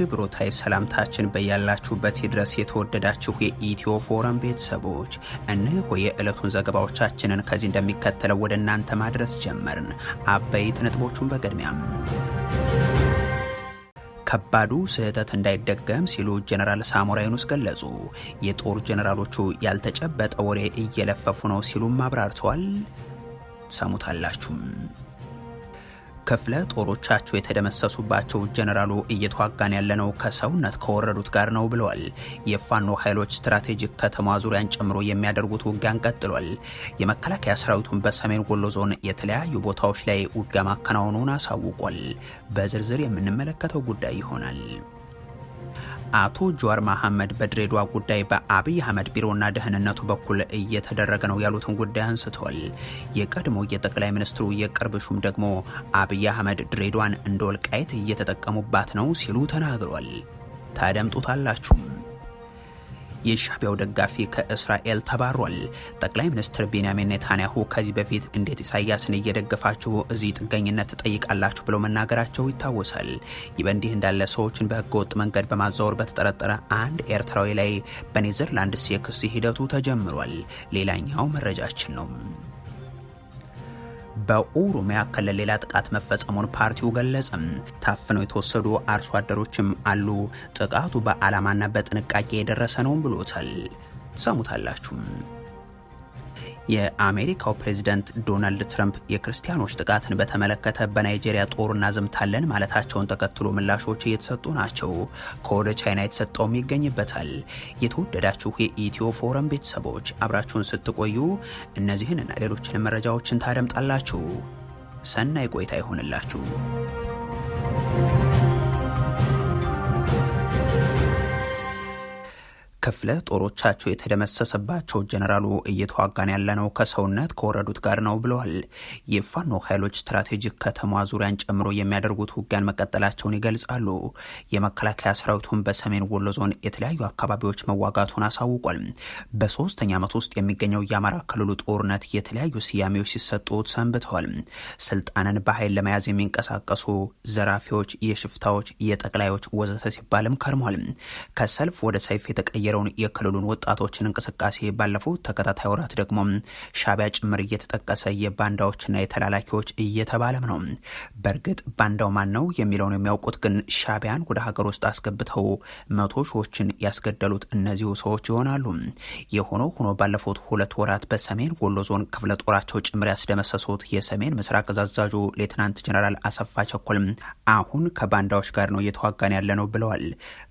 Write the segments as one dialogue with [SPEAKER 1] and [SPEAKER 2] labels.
[SPEAKER 1] አክብሮታዊ ሰላምታችን በያላችሁበት ድረስ የተወደዳችሁ የኢትዮ ፎረም ቤተሰቦች እነሆ የዕለቱን ዘገባዎቻችንን ከዚህ እንደሚከተለው ወደ እናንተ ማድረስ ጀመርን። አበይት ነጥቦቹን በቅድሚያም ከባዱ ስህተት እንዳይደገም ሲሉ ጀነራል ሳሞራ ዩኑስ ገለጹ። የጦር ጀነራሎቹ ያልተጨበጠ ወሬ እየለፈፉ ነው ሲሉም አብራርተዋል። ሰሙታላችሁም። ክፍለ ጦሮቻቸው የተደመሰሱባቸው ጀነራሉ እየተዋጋን ያለነው ከሰውነት ከወረዱት ጋር ነው ብለዋል። የፋኖ ኃይሎች ስትራቴጂክ ከተማ ዙሪያን ጨምሮ የሚያደርጉት ውጊያን ቀጥሏል። የመከላከያ ሰራዊቱን በሰሜን ወሎ ዞን የተለያዩ ቦታዎች ላይ ውጊያ ማከናወኑን አሳውቋል። በዝርዝር የምንመለከተው ጉዳይ ይሆናል። አቶ ጀዋር መሐመድ በድሬዳዋ ጉዳይ በአብይ አህመድ ቢሮና ደህንነቱ በኩል እየተደረገ ነው ያሉትን ጉዳይ አንስተዋል። የቀድሞ የጠቅላይ ሚኒስትሩ የቅርብ ሹም ደግሞ አብይ አህመድ ድሬዳዋን እንደ ወልቃይት እየተጠቀሙባት ነው ሲሉ ተናግረዋል። ታደምጡታላችሁም። የሻዕቢያው ደጋፊ ከእስራኤል ተባሯል። ጠቅላይ ሚኒስትር ቤንያሚን ኔታንያሁ ከዚህ በፊት እንዴት ኢሳያስን እየደገፋችሁ እዚህ ጥገኝነት ትጠይቃላችሁ ብለው መናገራቸው ይታወሳል። ይህ በእንዲህ እንዳለ ሰዎችን በህገወጥ መንገድ በማዛወር በተጠረጠረ አንድ ኤርትራዊ ላይ በኔዘርላንድስ የክስ ሂደቱ ተጀምሯል። ሌላኛው መረጃችን ነው። በኦሮሚያ ክልል ሌላ ጥቃት መፈጸሙን ፓርቲው ገለጸም። ታፍነው የተወሰዱ አርሶ አደሮችም አሉ። ጥቃቱ በዓላማና በጥንቃቄ የደረሰ ነው ብሎታል። ሰሙታላችሁ። የአሜሪካው ፕሬዝዳንት ዶናልድ ትራምፕ የክርስቲያኖች ጥቃትን በተመለከተ በናይጄሪያ ጦር እናዘምታለን ማለታቸውን ተከትሎ ምላሾች እየተሰጡ ናቸው። ከወደ ቻይና የተሰጠውም ይገኝበታል። የተወደዳችሁ የኢትዮ ፎረም ቤተሰቦች አብራችሁን ስትቆዩ እነዚህንና ሌሎችንም መረጃዎችን ታደምጣላችሁ። ሰናይ ቆይታ ይሆንላችሁ። ክፍለ ጦሮቻቸው የተደመሰሰባቸው ጀነራሉ እየተዋጋን ያለነው ከሰውነት ከወረዱት ጋር ነው ብለዋል። የፋኖ ኃይሎች ስትራቴጂክ ከተማ ዙሪያን ጨምሮ የሚያደርጉት ውጊያን መቀጠላቸውን ይገልጻሉ። የመከላከያ ሰራዊቱን በሰሜን ወሎ ዞን የተለያዩ አካባቢዎች መዋጋቱን አሳውቋል። በሶስተኛ ዓመት ውስጥ የሚገኘው የአማራ ክልሉ ጦርነት የተለያዩ ስያሜዎች ሲሰጡት ሰንብተዋል። ስልጣንን በኃይል ለመያዝ የሚንቀሳቀሱ ዘራፊዎች፣ የሽፍታዎች፣ የጠቅላዮች ወዘተ ሲባልም ከርሟል። ከሰልፍ ወደ ሰይፍ የተቀየረው የክልሉን ወጣቶችን እንቅስቃሴ ባለፉት ተከታታይ ወራት ደግሞ ሻዕቢያ ጭምር እየተጠቀሰ የባንዳዎችና የተላላኪዎች እየተባለም ነው። በእርግጥ ባንዳው ማን ነው የሚለውን የሚያውቁት ግን ሻዕቢያን ወደ ሀገር ውስጥ አስገብተው መቶ ሺዎችን ያስገደሉት እነዚሁ ሰዎች ይሆናሉ። የሆነው ሆኖ ባለፉት 2 ወራት በሰሜን ወሎ ዞን ክፍለ ጦራቸው ጭምር ያስደመሰሱት የሰሜን ምስራቅ አዛዡ ሌተናንት ጀነራል አሰፋ ቸኮል አሁን ከባንዳዎች ጋር ነው እየተዋጋን ያለ ነው ብለዋል።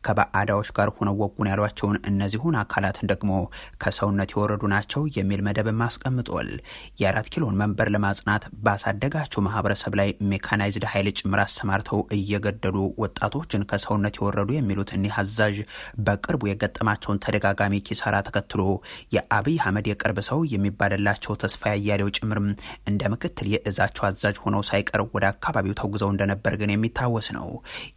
[SPEAKER 1] ከባዕዳዎች ጋር ሆነው ወጉን ያሏቸውን እነዚሁን አካላትን ደግሞ ከሰውነት የወረዱ ናቸው የሚል መደብም አስቀምጧል። የ4 ኪሎን መንበር ለማጽናት ባሳደጋቸው ማህበረሰብ ላይ ሜካናይዝድ ኃይል ጭምር አሰማርተው እየገደሉ ወጣቶችን ከሰውነት የወረዱ የሚሉት እኒህ አዛዥ በቅርቡ የገጠማቸውን ተደጋጋሚ ኪሳራ ተከትሎ የአብይ አህመድ የቅርብ ሰው የሚባልላቸው ተስፋ ያያሌው ጭምርም እንደ ምክትል የእዛቸው አዛዥ ሆነው ሳይቀር ወደ አካባቢው ተጉዘው እንደነበር ግን የሚታወስ ነው።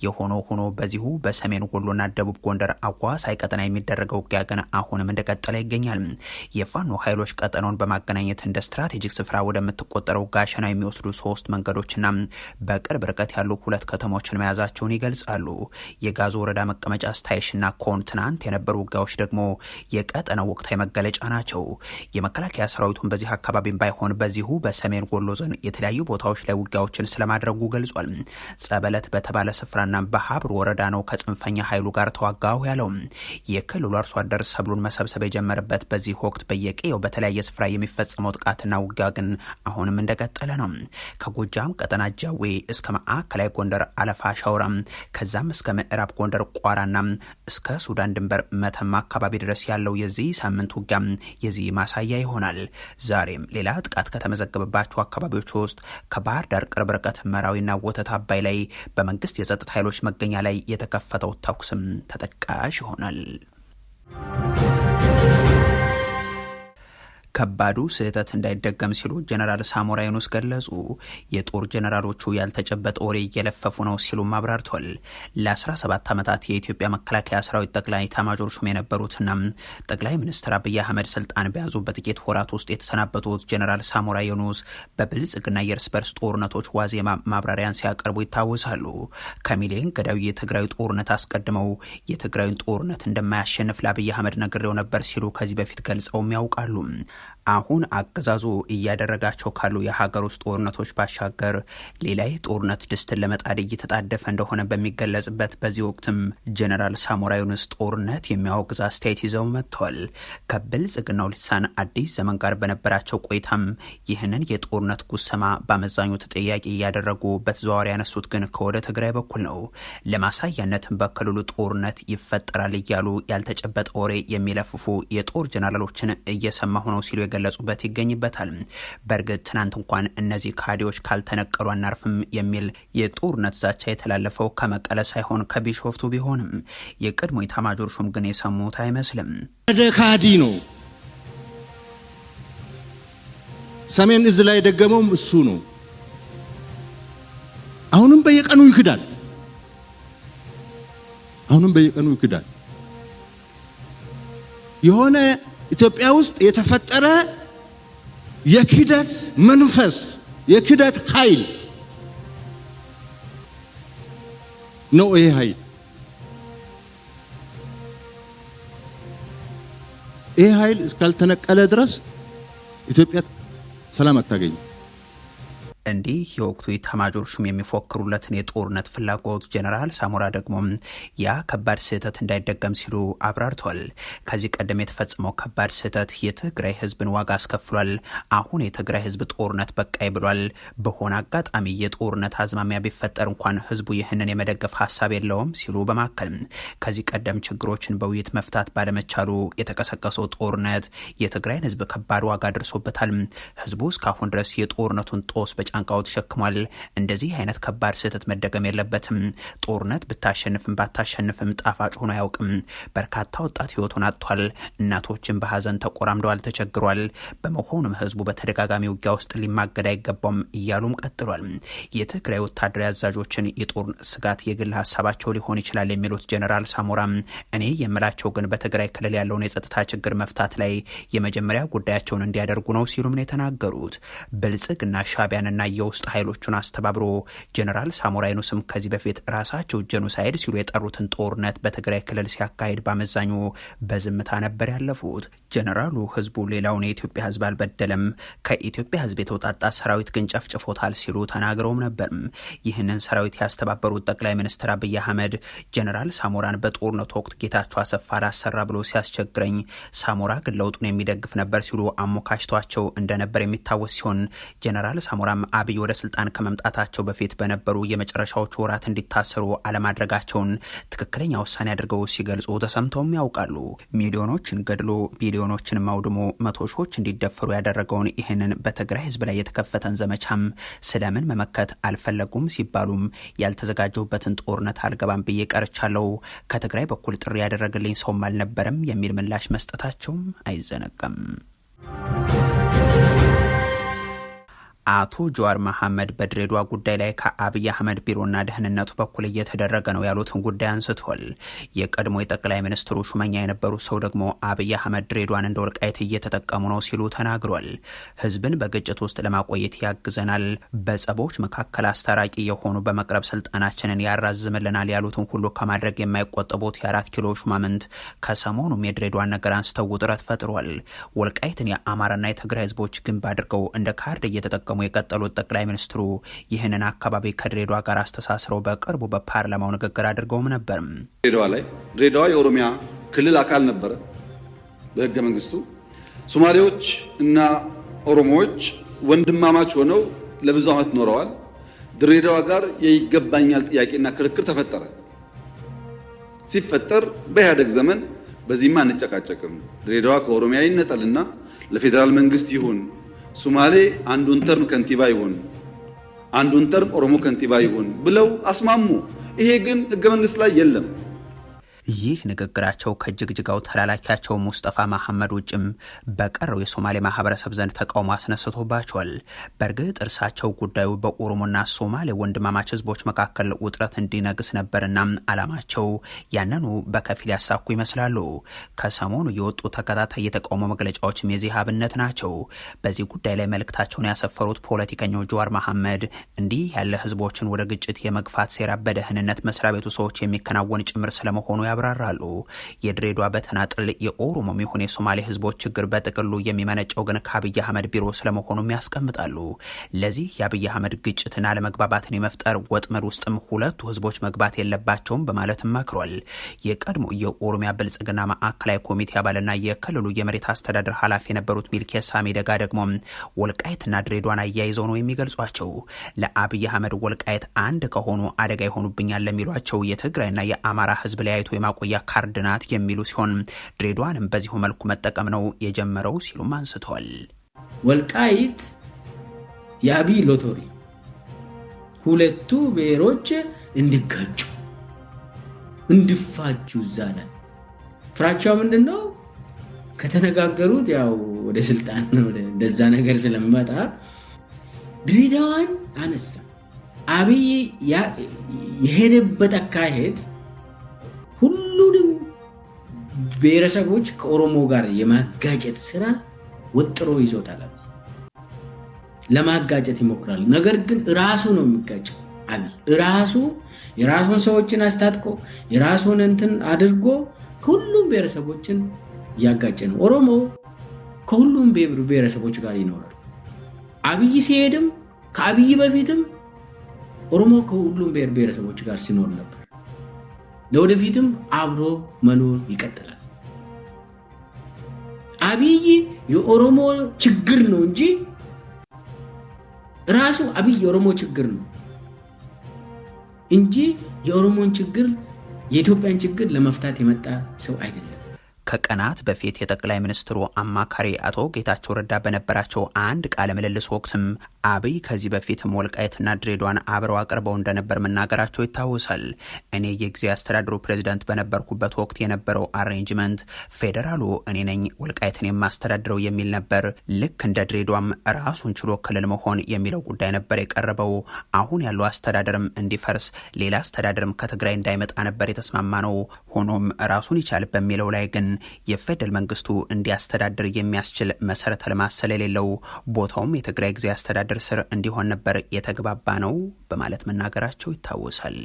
[SPEAKER 1] የሆኖ ሆኖ በዚሁ በሰሜን ወሎና ደቡብ ጎንደር አዋሳኝ ቀጠና የሚደረገው ውጊያ ግን አሁንም እንደቀጠለ ይገኛል። የፋኖ ኃይሎች ቀጠናውን በማገናኘት እንደ ስትራቴጂክ ስፍራ ወደምትቆጠረው ጋሸና የሚወስዱ 3 መንገዶችና በቅርብ ርቀት ያሉ 2 ከተሞችን መያዛቸውን ይገልጻሉ። የጋዞ ወረዳ መቀመጫ ስታይሽና ኮን ትናንት የነበሩ ውጊያዎች ደግሞ የቀጠናው ወቅታዊ መገለጫ ናቸው። የመከላከያ ሰራዊቱን በዚህ አካባቢም ባይሆን በዚሁ በሰሜን ወሎ ዞን የተለያዩ ቦታዎች ላይ ውጊያዎችን ስለማድረጉ ገልጿል። ጸበለት በተባለ ስፍራና በሀብር ወረዳ ነው ከጽንፈኛ ኃይሉ ጋር ተዋጋው ያለው። የክልሉ አርሶ አደር ሰብሉን መሰብሰብ የጀመረበት በዚህ ወቅት በየቀየው በተለያየ ስፍራ የሚፈጸመው ጥቃትና ውጊያ ግን አሁንም እንደቀጠለ ነው። ከጎጃም ቀጠና ጃዌ እስከ ማዕከላዊ ጎንደር አለፋ ሻውራ፣ ከዛም እስከ ምዕራብ ጎንደር ቋራና እስከ ሱዳን ድንበር መተማ አካባቢ ድረስ ያለው የዚህ ሳምንት ውጊያ የዚህ ማሳያ ይሆናል። ዛሬም ሌላ ጥቃት ከተመዘገበባቸው አካባቢዎች ውስጥ ከባህር ዳር ቅርብ ርቀት መራዊና ወተት አባይ ላይ በመንግስት የጸጥታ ኃይሎች መገኛ ላይ የተከፈተው ተኩስም ተጠቃሽ ይሆናል። ከባዱ ስህተት እንዳይደገም ሲሉ ጀነራል ሳሞራ ዩኑስ ገለጹ። የጦር ጀነራሎቹ ያልተጨበጠ ወሬ እየለፈፉ ነው ሲሉም አብራርቷል። ለ17 ዓመታት የኢትዮጵያ መከላከያ ሰራዊት ጠቅላይ ኤታማዦር ሹም የነበሩትና ጠቅላይ ሚኒስትር አብይ አህመድ ስልጣን በያዙ በጥቂት ወራት ውስጥ የተሰናበቱት ጀነራል ሳሞራ ዩኑስ በብልጽግና የእርስ በርስ ጦርነቶች ዋዜማ ማብራሪያን ሲያቀርቡ ይታወሳሉ። ከሚሊዮን ገዳዩ የትግራይ ጦርነት አስቀድመው የትግራይን ጦርነት እንደማያሸንፍ ለአብይ አህመድ ነግሬው ነበር ሲሉ ከዚህ በፊት ገልጸውም ያውቃሉ። አሁን አገዛዙ እያደረጋቸው ካሉ የሀገር ውስጥ ጦርነቶች ባሻገር ሌላ ጦርነት ድስትን ለመጣድ እየተጣደፈ እንደሆነ በሚገለጽበት በዚህ ወቅትም ጀነራል ሳሞራ ዩኑስ ጦርነት የሚያወግዝ አስተያየት ይዘው መጥተዋል። ከብልጽግናው ልሳን አዲስ ዘመን ጋር በነበራቸው ቆይታም ይህንን የጦርነት ጉሰማ በአመዛኙ ተጠያቂ እያደረጉ በተዘዋዋሪ ያነሱት ግን ከወደ ትግራይ በኩል ነው። ለማሳያነትም በክልሉ ጦርነት ይፈጠራል እያሉ ያልተጨበጠ ወሬ የሚለፍፉ የጦር ጀነራሎችን እየሰማሁ ነው ሲሉ ገለጹበት ይገኝበታል። በእርግጥ ትናንት እንኳን እነዚህ ካዲዎች ካልተነቀሉ አናርፍም የሚል የጦርነት ዛቻ የተላለፈው ከመቀለ ሳይሆን ከቢሾፍቱ ቢሆንም የቀድሞ ኤታማዦር ሹም ግን የሰሙት አይመስልም።
[SPEAKER 2] ካዲ ነው። ሰሜን እዝ ላይ ደገመውም እሱ ነው። አሁንም በየቀኑ ይክዳል። የሆነ ኢትዮጵያ ውስጥ የተፈጠረ የክደት መንፈስ የክደት ኃይል ነው። ይሄ ኃይል እስካልተነቀለ ድረስ ኢትዮጵያ ሰላም አታገኝም።
[SPEAKER 1] እንዲህ የወቅቱ ኤታማዦር ሹም የሚፎክሩለትን የጦርነት ፍላጎት ጀነራል ሳሞራ ደግሞ ያ ከባድ ስህተት እንዳይደገም ሲሉ አብራርቷል። ከዚህ ቀደም የተፈጸመው ከባድ ስህተት የትግራይ ህዝብን ዋጋ አስከፍሏል። አሁን የትግራይ ህዝብ ጦርነት በቃይ ብሏል። በሆነ አጋጣሚ የጦርነት አዝማሚያ ቢፈጠር እንኳን ህዝቡ ይህንን የመደገፍ ሀሳብ የለውም ሲሉ በማከል ከዚህ ቀደም ችግሮችን በውይይት መፍታት ባለመቻሉ የተቀሰቀሰው ጦርነት የትግራይን ህዝብ ከባድ ዋጋ ደርሶበታል። ህዝቡ እስካሁን ድረስ የጦርነቱን ጦስ ጫንቃው ተሸክሟል። እንደዚህ አይነት ከባድ ስህተት መደገም የለበትም። ጦርነት ብታሸንፍም ባታሸንፍም ጣፋጭ ሆኖ አያውቅም። በርካታ ወጣት ህይወቱን አጥቷል። እናቶችን በሀዘን ተቆራምደዋል፣ ተቸግሯል። በመሆኑም ህዝቡ በተደጋጋሚ ውጊያ ውስጥ ሊማገድ አይገባም እያሉም ቀጥሏል። የትግራይ ወታደራዊ አዛዦችን የጦርነት ስጋት የግል ሀሳባቸው ሊሆን ይችላል የሚሉት ጀነራል ሳሞራ እኔ የምላቸው ግን በትግራይ ክልል ያለውን የጸጥታ ችግር መፍታት ላይ የመጀመሪያ ጉዳያቸውን እንዲያደርጉ ነው ሲሉም ነው የተናገሩት። ብልጽግና ሻዕቢያንና የውስጥ ኃይሎቹን አስተባብሮ ጀነራል ሳሞራ ዩኑስም ከዚህ በፊት ራሳቸው ጄኖሳይድ ሲሉ የጠሩትን ጦርነት በትግራይ ክልል ሲያካሂድ በአመዛኙ በዝምታ ነበር ያለፉት። ጀነራሉ ህዝቡ ሌላውን የኢትዮጵያ ህዝብ አልበደለም፣ ከኢትዮጵያ ህዝብ የተውጣጣ ሰራዊት ግን ጨፍጭፎታል ሲሉ ተናግረውም ነበር። ይህንን ሰራዊት ያስተባበሩት ጠቅላይ ሚኒስትር አብይ አህመድ ጀነራል ሳሞራን በጦርነቱ ወቅት ጌታቸው አሰፋ ላሰራ ብሎ ሲያስቸግረኝ ሳሞራ ግን ለውጡን የሚደግፍ ነበር ሲሉ አሞካሽቷቸው እንደነበር የሚታወስ ሲሆን ጀነራል ሳሞራም አብይ ወደ ስልጣን ከመምጣታቸው በፊት በነበሩ የመጨረሻዎቹ ወራት እንዲታሰሩ አለማድረጋቸውን ትክክለኛ ውሳኔ አድርገው ሲገልጹ ተሰምተውም ያውቃሉ። ሚሊዮኖችን ገድሎ ቢሊዮኖችን ማውድሞ መቶ ሺዎች እንዲደፈሩ ያደረገውን ይህንን በትግራይ ህዝብ ላይ የተከፈተን ዘመቻም ስለምን መመከት አልፈለጉም ሲባሉም ያልተዘጋጀውበትን ጦርነት አልገባም ብዬ ቀርቻለሁ፣ ከትግራይ በኩል ጥሪ ያደረገልኝ ሰውም አልነበረም የሚል ምላሽ መስጠታቸውም አይዘነጋም። አቶ ጀዋር መሐመድ በድሬዳዋ ጉዳይ ላይ ከአብይ አህመድ ቢሮና ደህንነቱ በኩል እየተደረገ ነው ያሉትን ጉዳይ አንስቷል። የቀድሞ የጠቅላይ ሚኒስትሩ ሹመኛ የነበሩ ሰው ደግሞ አብይ አህመድ ድሬዳዋን እንደ ወልቃይት እየተጠቀሙ ነው ሲሉ ተናግሯል። ህዝብን በግጭት ውስጥ ለማቆየት ያግዘናል፣ በጸቦች መካከል አስታራቂ የሆኑ በመቅረብ ስልጣናችንን ያራዝምልናል ያሉትን ሁሉ ከማድረግ የማይቆጠቡት የ4 ኪሎ ሹማምንት ከሰሞኑም የድሬዳዋን ነገር አንስተው ውጥረት ፈጥሯል። ወልቃይትን የአማራና የትግራይ ህዝቦች ግንብ አድርገው እንደ ካርድ እየተጠቀሙ የቀጠሉት ጠቅላይ ሚኒስትሩ ይህንን አካባቢ ከድሬዳዋ ጋር አስተሳስረው በቅርቡ በፓርላማው ንግግር አድርገውም ነበር።
[SPEAKER 3] ድሬዳዋ የኦሮሚያ ክልል አካል ነበረ በህገ መንግስቱ። ሶማሌዎች እና ኦሮሞዎች ወንድማማች ሆነው ለብዙ ዓመት ኖረዋል። ድሬዳዋ ጋር የይገባኛል ጥያቄና ክርክር ተፈጠረ። ሲፈጠር በኢህአደግ ዘመን በዚህማ አንጨቃጨቅም፣ ድሬዳዋ ከኦሮሚያ ይነጠልና ለፌዴራል መንግስት ይሁን፣ ሶማሌ አንዱን ተርም ከንቲባ ይሁን፣ አንዱን ተርም ኦሮሞ ከንቲባ ይሁን ብለው አስማሙ። ይሄ ግን ህገ መንግስት ላይ የለም።
[SPEAKER 1] ይህ ንግግራቸው ከጅግጅጋው ተላላኪያቸው ሙስጠፋ መሐመድ ውጭም በቀረው የሶማሌ ማህበረሰብ ዘንድ ተቃውሞ አስነስቶባቸዋል። በእርግጥ እርሳቸው ጉዳዩ በኦሮሞና ሶማሌ ወንድማማች ህዝቦች መካከል ውጥረት እንዲነግስ ነበርና አላማቸው ያንኑ በከፊል ያሳኩ ይመስላሉ። ከሰሞኑ የወጡ ተከታታይ የተቃውሞ መግለጫዎችም የዚህ አብነት ናቸው። በዚህ ጉዳይ ላይ መልእክታቸውን ያሰፈሩት ፖለቲከኛው ጀዋር መሐመድ እንዲህ ያለ ህዝቦችን ወደ ግጭት የመግፋት ሴራ በደህንነት መስሪያ ቤቱ ሰዎች የሚከናወን ጭምር ስለመሆኑ ያብራራሉ። የድሬዳዋ በተናጥል የኦሮሞም ይሁን የሶማሌ ህዝቦች ችግር በጥቅሉ የሚመነጨው ግን ከአብይ አህመድ ቢሮ ስለመሆኑም ያስቀምጣሉ። ለዚህ የአብይ አህመድ ግጭትና ለመግባባትን የመፍጠር ወጥመድ ውስጥም ሁለቱ ህዝቦች መግባት የለባቸውም በማለትም መክሯል። የቀድሞ የኦሮሚያ ብልጽግና ማዕከላዊ ኮሚቴ አባልና የክልሉ የመሬት አስተዳደር ኃላፊ የነበሩት ሚልኬሳ ሚደጋ ደግሞ ወልቃይትና ድሬዳዋን አያይዘው ነው የሚገልጿቸው። ለአብይ አህመድ ወልቃይት አንድ ከሆኑ አደጋ ይሆኑብኛል ለሚሏቸው የትግራይና የአማራ ህዝብ ለያይቶ የማቆያ ካርድ ናት የሚሉ ሲሆን ድሬዳዋንም በዚሁ መልኩ መጠቀም ነው የጀመረው ሲሉም አንስተዋል።
[SPEAKER 4] ወልቃይት የአብይ ሎተሪ ሁለቱ ብሔሮች እንዲጋጩ እንዲፋጁ ዛለ ፍራቻው ምንድነው? ከተነጋገሩት ያው ወደ ስልጣን ወደ እንደዛ ነገር ስለሚመጣ ድሬዳዋን አነሳ። አብይ የሄደበት አካሄድ ሁሉንም ብሔረሰቦች ከኦሮሞ ጋር የማጋጨት ስራ ወጥሮ ይዞታል። ለማጋጨት ይሞክራል። ነገር ግን ራሱ ነው የሚጋጨው። አብይ ራሱ የራሱን ሰዎችን አስታጥቆ የራሱን እንትን አድርጎ ሁሉም ብሔረሰቦችን ያጋጨ ነው። ኦሮሞ ከሁሉም ብሔረሰቦች ጋር ይኖራል። አብይ ሲሄድም ከአብይ በፊትም ኦሮሞ ከሁሉም ብሔረሰቦች ጋር ሲኖር ነበር። ለወደፊትም አብሮ መኖር ይቀጥላል። አብይ የኦሮሞ ችግር ነው እንጂ ራሱ አብይ የኦሮሞ ችግር ነው እንጂ የኦሮሞን ችግር የኢትዮጵያን ችግር ለመፍታት የመጣ ሰው አይደለም።
[SPEAKER 1] ከቀናት በፊት የጠቅላይ ሚኒስትሩ አማካሪ አቶ ጌታቸው ረዳ በነበራቸው አንድ ቃለ ምልልስ ወቅትም አብይ ከዚህ በፊትም ወልቃይትና ድሬዳዋን አብረው አቅርበው እንደነበር መናገራቸው ይታወሳል። እኔ የጊዜ አስተዳደሩ ፕሬዝዳንት በነበርኩበት ወቅት የነበረው አሬንጅመንት ፌዴራሉ እኔ ነኝ ወልቃይትን የማስተዳድረው የሚል ነበር። ልክ እንደ ድሬዳዋም ራሱን ችሎ ክልል መሆን የሚለው ጉዳይ ነበር የቀረበው። አሁን ያለው አስተዳደርም እንዲፈርስ ሌላ አስተዳደርም ከትግራይ እንዳይመጣ ነበር የተስማማ ነው። ሆኖም ራሱን ይቻል በሚለው ላይ ግን የፌደራል መንግስቱ እንዲያስተዳድር የሚያስችል መሰረተ ልማት ስለሌለው ቦታውም የትግራይ ጊዜ አስተዳደር ስር እንዲሆን ነበር የተግባባ ነው በማለት መናገራቸው ይታወሳል።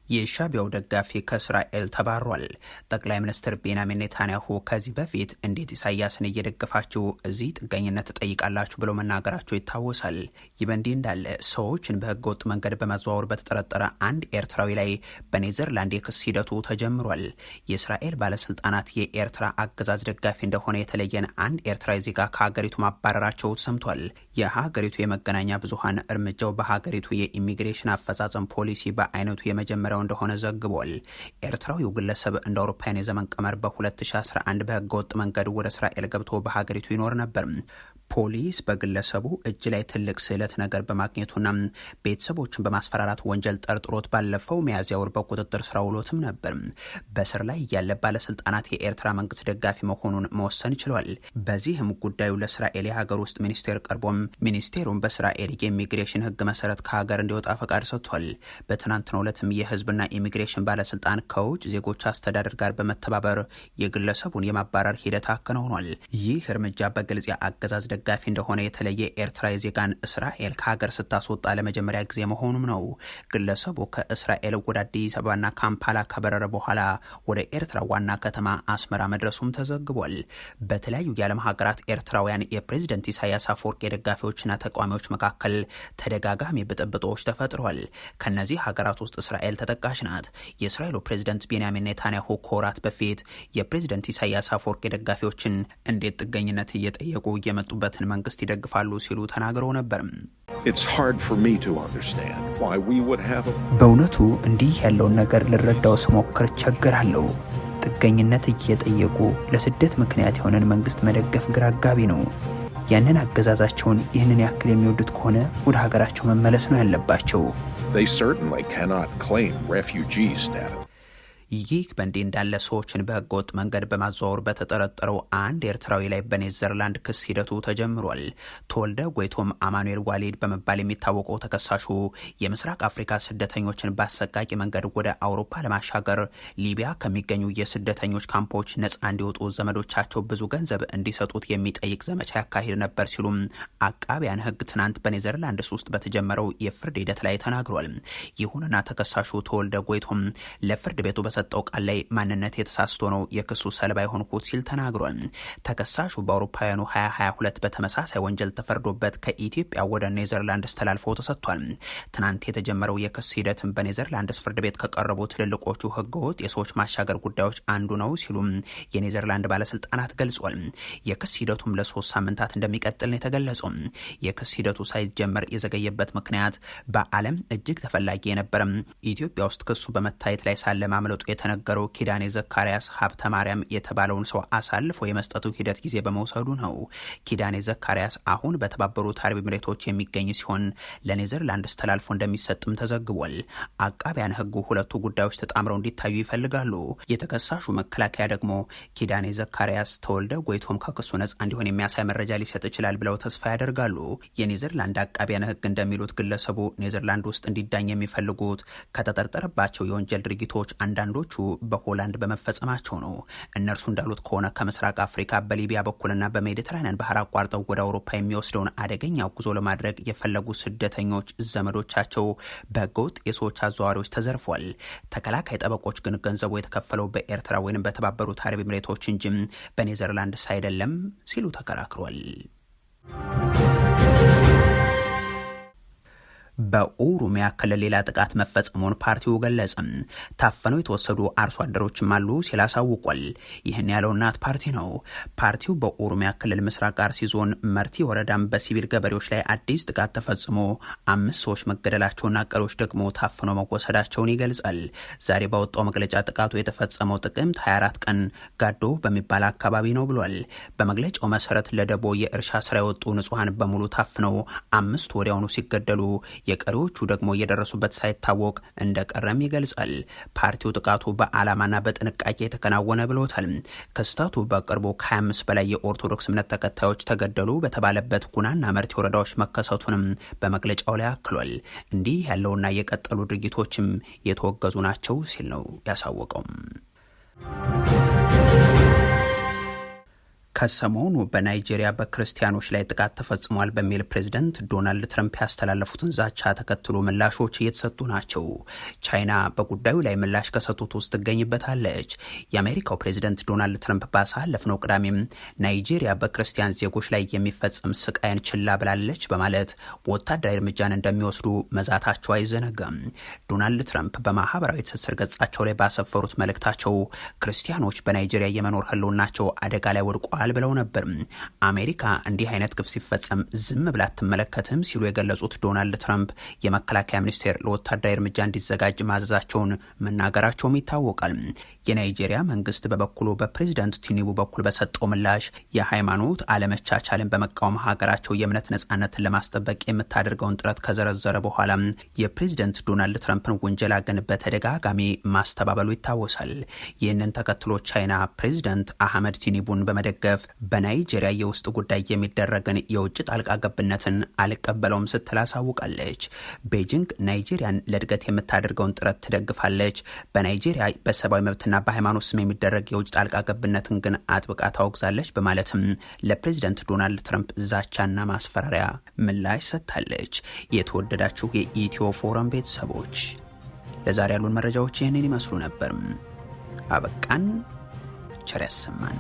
[SPEAKER 1] የሻቢያው ደጋፊ ከእስራኤል ተባሯል። ጠቅላይ ሚኒስትር ቤንያሚን ኔታንያሁ ከዚህ በፊት እንዴት ኢሳያስን እየደገፋችሁ እዚህ ጥገኝነት ትጠይቃላችሁ ብለው መናገራቸው ይታወሳል። ይህ በእንዲህ እንዳለ ሰዎችን በህገወጥ መንገድ በመዘዋወር በተጠረጠረ አንድ ኤርትራዊ ላይ በኔዘርላንድ የክስ ሂደቱ ተጀምሯል። የእስራኤል ባለስልጣናት የኤርትራ አገዛዝ ደጋፊ እንደሆነ የተለየን አንድ ኤርትራዊ ዜጋ ከሀገሪቱ ማባረራቸው ሰምቷል። የሀገሪቱ የመገናኛ ብዙሃን እርምጃው በሀገሪቱ የኢሚግሬሽን አፈጻጸም ፖሊሲ በአይነቱ የመጀመሪያው እንደሆነ ዘግቧል። ኤርትራዊው ግለሰብ እንደ አውሮፓውያን የዘመን ቀመር በ2011 በህገወጥ መንገድ ወደ እስራኤል ገብቶ በሀገሪቱ ይኖር ነበር። ፖሊስ በግለሰቡ እጅ ላይ ትልቅ ስዕለት ነገር በማግኘቱና ቤተሰቦችን በማስፈራራት ወንጀል ጠርጥሮት ባለፈው ሚያዝያ ወር በቁጥጥር ስር አውሎትም ነበር። በስር ላይ ያለ ባለስልጣናት የኤርትራ መንግስት ደጋፊ መሆኑን መወሰን ችሏል። በዚህም ጉዳዩ ለእስራኤል የሀገር ውስጥ ሚኒስቴር ቀርቦም ሚኒስቴሩን በእስራኤል የኢሚግሬሽን ህግ መሰረት ከሀገር እንዲወጣ ፈቃድ ሰጥቷል። በትናንትናው ዕለትም የህዝብና ኢሚግሬሽን ባለስልጣን ከውጭ ዜጎች አስተዳደር ጋር በመተባበር የግለሰቡን የማባረር ሂደት አከናውኗል። ይህ እርምጃ በግልጽ የአገዛዝ ደጋፊ እንደሆነ የተለየ ኤርትራዊ ዜጋን እስራኤል ከሀገር ስታስወጣ ለመጀመሪያ ጊዜ መሆኑም ነው። ግለሰቡ ከእስራኤል ወደ አዲስ አበባና ካምፓላ ከበረረ በኋላ ወደ ኤርትራ ዋና ከተማ አስመራ መድረሱም ተዘግቧል። በተለያዩ የዓለም ሀገራት ኤርትራውያን የፕሬዝደንት ኢሳያስ አፈወርቂ ደጋፊዎችና ተቃዋሚዎች መካከል ተደጋጋሚ ብጥብጦች ተፈጥሯል። ከነዚህ ሀገራት ውስጥ እስራኤል ተጠቃሽ ናት። የእስራኤሉ ፕሬዝደንት ቤንያሚን ኔታንያሁ ከወራት በፊት የፕሬዝደንት ኢሳያስ አፈወርቂ ደጋፊዎችን እንዴት ጥገኝነት እየጠየቁ የመጡበት መንግስት ይደግፋሉ ሲሉ ተናግረው ነበር። በእውነቱ እንዲህ ያለውን ነገር ልረዳው ስሞክር ቸገራለሁ። ጥገኝነት እየጠየቁ ለስደት ምክንያት የሆነን መንግስት መደገፍ ግራ አጋቢ ነው። ያንን አገዛዛቸውን ይህንን ያክል የሚወዱት ከሆነ ወደ ሀገራቸው መመለስ ነው ያለባቸው።
[SPEAKER 5] they certainly cannot claim refugee status.
[SPEAKER 1] ይህ በእንዲህ እንዳለ ሰዎችን በህገወጥ መንገድ በማዘዋወር በተጠረጠረው አንድ ኤርትራዊ ላይ በኔዘርላንድ ክስ ሂደቱ ተጀምሯል። ተወልደ ጎይቶም አማኑኤል ዋሊድ በመባል የሚታወቀው ተከሳሹ የምስራቅ አፍሪካ ስደተኞችን በአሰቃቂ መንገድ ወደ አውሮፓ ለማሻገር ሊቢያ ከሚገኙ የስደተኞች ካምፖች ነፃ እንዲወጡ ዘመዶቻቸው ብዙ ገንዘብ እንዲሰጡት የሚጠይቅ ዘመቻ ያካሂድ ነበር ሲሉም አቃቢያን ህግ ትናንት በኔዘርላንድስ ውስጥ በተጀመረው የፍርድ ሂደት ላይ ተናግሯል። ይሁንና ተከሳሹ ተወልደ ጎይቶም ለፍርድ ቤቱ ሰጠው ቃል ላይ ማንነት የተሳስቶ ነው የክሱ ሰለባ የሆንኩት ሲል ተናግሯል። ተከሳሹ በአውሮፓውያኑ 2022 በተመሳሳይ ወንጀል ተፈርዶበት ከኢትዮጵያ ወደ ኔዘርላንድስ ተላልፎ ተሰጥቷል። ትናንት የተጀመረው የክስ ሂደትን በኔዘርላንድስ ፍርድ ቤት ከቀረቡ ትልልቆቹ ህገወጥ የሰዎች ማሻገር ጉዳዮች አንዱ ነው ሲሉም የኔዘርላንድ ባለስልጣናት ገልጿል። የክስ ሂደቱም ለ3 ሳምንታት እንደሚቀጥል ነው የተገለጸው። የክስ ሂደቱ ሳይጀመር የዘገየበት ምክንያት በዓለም እጅግ ተፈላጊ የነበረም ኢትዮጵያ ውስጥ ክሱ በመታየት ላይ ሳለ ማምለጡ የተነገረው ኪዳኔ ዘካሪያስ ሀብተ ማርያም የተባለውን ሰው አሳልፎ የመስጠቱ ሂደት ጊዜ በመውሰዱ ነው። ኪዳኔ ዘካሪያስ አሁን በተባበሩት አረብ ኤሚሬቶች የሚገኝ ሲሆን ለኔዘርላንድስ ተላልፎ እንደሚሰጥም ተዘግቧል። አቃቢያን ህጉ ሁለቱ ጉዳዮች ተጣምረው እንዲታዩ ይፈልጋሉ። የተከሳሹ መከላከያ ደግሞ ኪዳኔ ዘካሪያስ ተወልደ ጎይቶም ከክሱ ነጻ እንዲሆን የሚያሳይ መረጃ ሊሰጥ ይችላል ብለው ተስፋ ያደርጋሉ። የኔዘርላንድ አቃቢያን ህግ እንደሚሉት ግለሰቡ ኔዘርላንድ ውስጥ እንዲዳኝ የሚፈልጉት ከተጠረጠረባቸው የወንጀል ድርጊቶች አንዳንዶቹ በሆላንድ በመፈጸማቸው ነው። እነርሱ እንዳሉት ከሆነ ከምስራቅ አፍሪካ በሊቢያ በኩልና በሜዲትራኒያን ባህር አቋርጠው ወደ አውሮፓ የሚወስደውን አደገኛ ጉዞ ለማድረግ የፈለጉ ስደተኞች ዘመዶቻቸው በህገወጥ የሰዎች አዘዋዋሪዎች ተዘርፏል። ተከላካይ ጠበቆች ግን ገንዘቡ የተከፈለው በኤርትራ ወይም በተባበሩት አረብ ኤሚሬቶች እንጂ በኔዘርላንድስ አይደለም ሲሉ ተከራክሯል። በኦሮሚያ ክልል ሌላ ጥቃት መፈጸሙን ፓርቲው ገለጸ። ታፈነው የተወሰዱ አርሶ አደሮችም አሉ ሲል አሳውቋል። ይህን ያለው እናት ፓርቲ ነው። ፓርቲው በኦሮሚያ ክልል ምስራቅ አርሲ ዞን መርቲ ወረዳም በሲቪል ገበሬዎች ላይ አዲስ ጥቃት ተፈጽሞ 5 ሰዎች መገደላቸውና ቀሪዎች ደግሞ ታፍነው መወሰዳቸውን ይገልጻል። ዛሬ ባወጣው መግለጫ ጥቃቱ የተፈጸመው ጥቅምት 24 ቀን ጋዶ በሚባል አካባቢ ነው ብሏል። በመግለጫው መሰረት ለደቦ የእርሻ ስራ የወጡ ንጹሃን በሙሉ ታፍነው 5 ወዲያውኑ ሲገደሉ የቀሪዎቹ ደግሞ የደረሱበት ሳይታወቅ እንደቀረም ይገልጻል። ፓርቲው ጥቃቱ በዓላማና በጥንቃቄ የተከናወነ ብሎታል። ክስተቱ በቅርቡ ከ25 በላይ የኦርቶዶክስ እምነት ተከታዮች ተገደሉ በተባለበት ጉናና መርቲ ወረዳዎች መከሰቱንም በመግለጫው ላይ አክሏል። እንዲህ ያለውና የቀጠሉ ድርጊቶችም የተወገዙ ናቸው ሲል ነው ያሳወቀው። ከሰሞኑ በናይጄሪያ በክርስቲያኖች ላይ ጥቃት ተፈጽሟል በሚል ፕሬዝዳንት ዶናልድ ትራምፕ ያስተላለፉትን ዛቻ ተከትሎ ምላሾች እየተሰጡ ናቸው። ቻይና በጉዳዩ ላይ ምላሽ ከሰጡት ውስጥ ትገኝበታለች። የአሜሪካው ፕሬዝዳንት ዶናልድ ትራምፕ ባሳለፍነው ቅዳሜም ናይጄሪያ በክርስቲያን ዜጎች ላይ የሚፈጸም ስቃይን ችላ ብላለች በማለት ወታደራዊ እርምጃን እንደሚወስዱ መዛታቸው አይዘነጋም። ዶናልድ ትራምፕ በማህበራዊ ትስስር ገጻቸው ላይ ባሰፈሩት መልእክታቸው ክርስቲያኖች በናይጄሪያ የመኖር ህልውናቸው አደጋ ላይ ወድቋል ብለው ነበር። አሜሪካ እንዲህ አይነት ግፍ ሲፈጸም ዝም ብላ አትመለከትም ሲሉ የገለጹት ዶናልድ ትራምፕ የመከላከያ ሚኒስቴር ለወታደራዊ እርምጃ እንዲዘጋጅ ማዘዛቸውን መናገራቸውም ይታወቃል። የናይጄሪያ መንግስት በበኩሉ በፕሬዝዳንት ቲኒቡ በኩል በሰጠው ምላሽ የሃይማኖት አለመቻቻልን በመቃወም ሀገራቸው የእምነት ነጻነትን ለማስጠበቅ የምታደርገውን ጥረት ከዘረዘረ በኋላ የፕሬዝዳንት ዶናልድ ትራምፕን ውንጀላ ግን በተደጋጋሚ ማስተባበሉ ይታወሳል። ይህንን ተከትሎ ቻይና ፕሬዝዳንት አህመድ ቲኒቡን በመደገፍ በናይጄሪያ የውስጥ ጉዳይ የሚደረግን የውጭ ጣልቃ ገብነትን አልቀበለውም ስትል አሳውቃለች። ቤጂንግ ናይጄሪያን ለእድገት የምታደርገውን ጥረት ትደግፋለች። በናይጄሪያ በሰብአዊ መብትና በሃይማኖት ስም የሚደረግ የውጭ ጣልቃ ገብነትን ግን አጥብቃ ታወግዛለች በማለትም ለፕሬዝዳንት ዶናልድ ትራምፕ ዛቻና ማስፈራሪያ ምላሽ ሰጥታለች። የተወደዳችሁ የኢትዮ ፎረም ቤተሰቦች ለዛሬ ያሉን መረጃዎች ይህንን ይመስሉ ነበር። አበቃን። ቸር ያሰማን።